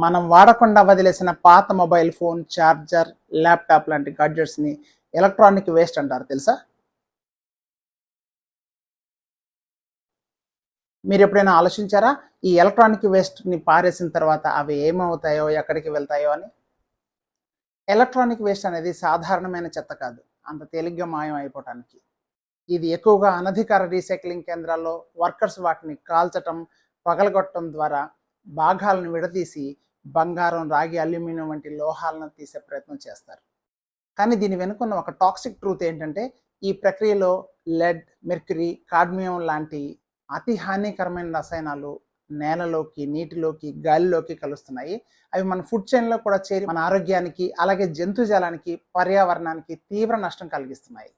మనం వాడకుండా వదిలేసిన పాత మొబైల్ ఫోన్, చార్జర్, ల్యాప్టాప్ లాంటి గాడ్జెట్స్ని ఎలక్ట్రానిక్ వేస్ట్ అంటారు తెలుసా? మీరు ఎప్పుడైనా ఆలోచించారా? ఈ ఎలక్ట్రానిక్ వేస్ట్‌ని పారేసిన తర్వాత అవి ఏమవుతాయో, ఎక్కడికి వెళ్తాయో అని? ఎలక్ట్రానిక్ వేస్ట్ అనేది సాధారణమైన చెత్త కాదు. అంత తేలిగ్గా మాయం అయిపోవటానికి. ఇది ఎక్కువగా అనధికార రీసైక్లింగ్ కేంద్రాల్లో వర్కర్స్ వాటిని కాల్చటం, పగలగొట్టడం ద్వారా భాగాలను విడదీసి బంగారం, రాగి, అల్యూమినియం వంటి లోహాలను తీసే ప్రయత్నం చేస్తారు. కానీ దీని వెనుకున్న ఒక టాక్సిక్ ట్రూత్ ఏంటంటే, ఈ ప్రక్రియలో లెడ్, మెర్క్యూరీ, కాడ్మియం లాంటి అతి హానికరమైన రసాయనాలు నేలలోకి, నీటిలోకి, గాలిలోకి కలుస్తున్నాయి. అవి మన ఫుడ్ చైన్‌లో కూడా చేరి మన ఆరోగ్యానికి, అలాగే జంతుజాలానికి, పర్యావరణానికి తీవ్ర నష్టం కలిగిస్తున్నాయి.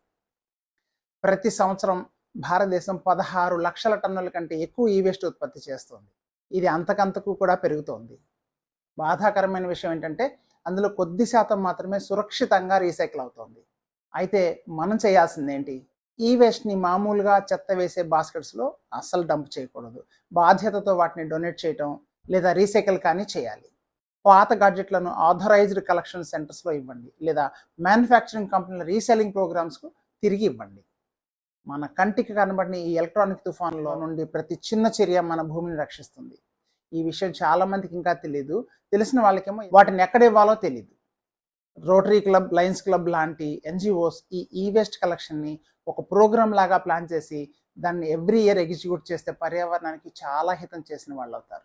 ప్రతి సంవత్సరం భారతదేశం 16 లక్షల టన్నుల కంటే ఎక్కువ ఈ వేస్ట్ ఉత్పత్తి చేస్తుంది. ఇది అంతకంతకు కూడా పెరుగుతోంది. బాధాకరమైన విషయం ఏంటంటే, అందులో కొద్ది శాతం మాత్రమే సురక్షితంగా రీసైకిల్ అవుతోంది. అయితే మనం చేయాల్సిందేంటి? ఈ వేస్ట్‌ని మామూలుగా చెత్త వేసే బాస్కెట్స్‌లో అస్సలు డంప్ చేయకూడదు. బాధ్యతతో వాటిని డొనేట్ చేయటం లేదా రీసైకిల్ కానీ చేయాలి. పాత గాడ్జెట్లను ఆథరైజ్డ్ కలెక్షన్ సెంటర్స్‌లో ఇవ్వండి, లేదా మ్యానుఫ్యాక్చరింగ్ కంపెనీల రీసెల్లింగ్ ప్రోగ్రామ్స్‌కు తిరిగి ఇవ్వండి. మన కంటికి కనబడిన ఈ ఎలక్ట్రానిక్ తుఫాన్లో నుండి ప్రతి చిన్న చర్య మన భూమిని రక్షిస్తుంది. ఈ విషయం చాలా మందికి ఇంకా తెలియదు. తెలిసిన వాళ్ళకేమో వాటిని ఎక్కడ ఇవ్వాలో తెలియదు. రోటరీ క్లబ్, లయన్స్ క్లబ్ లాంటి ఎన్జిఓస్ ఈ వేస్ట్ కలెక్షన్ని ఒక ప్రోగ్రామ్ లాగా ప్లాన్ చేసి దాన్ని ఎవ్రీ ఇయర్ ఎగ్జిక్యూట్ చేస్తే పర్యావరణానికి చాలా హితం చేసిన వాళ్ళు అవుతారు.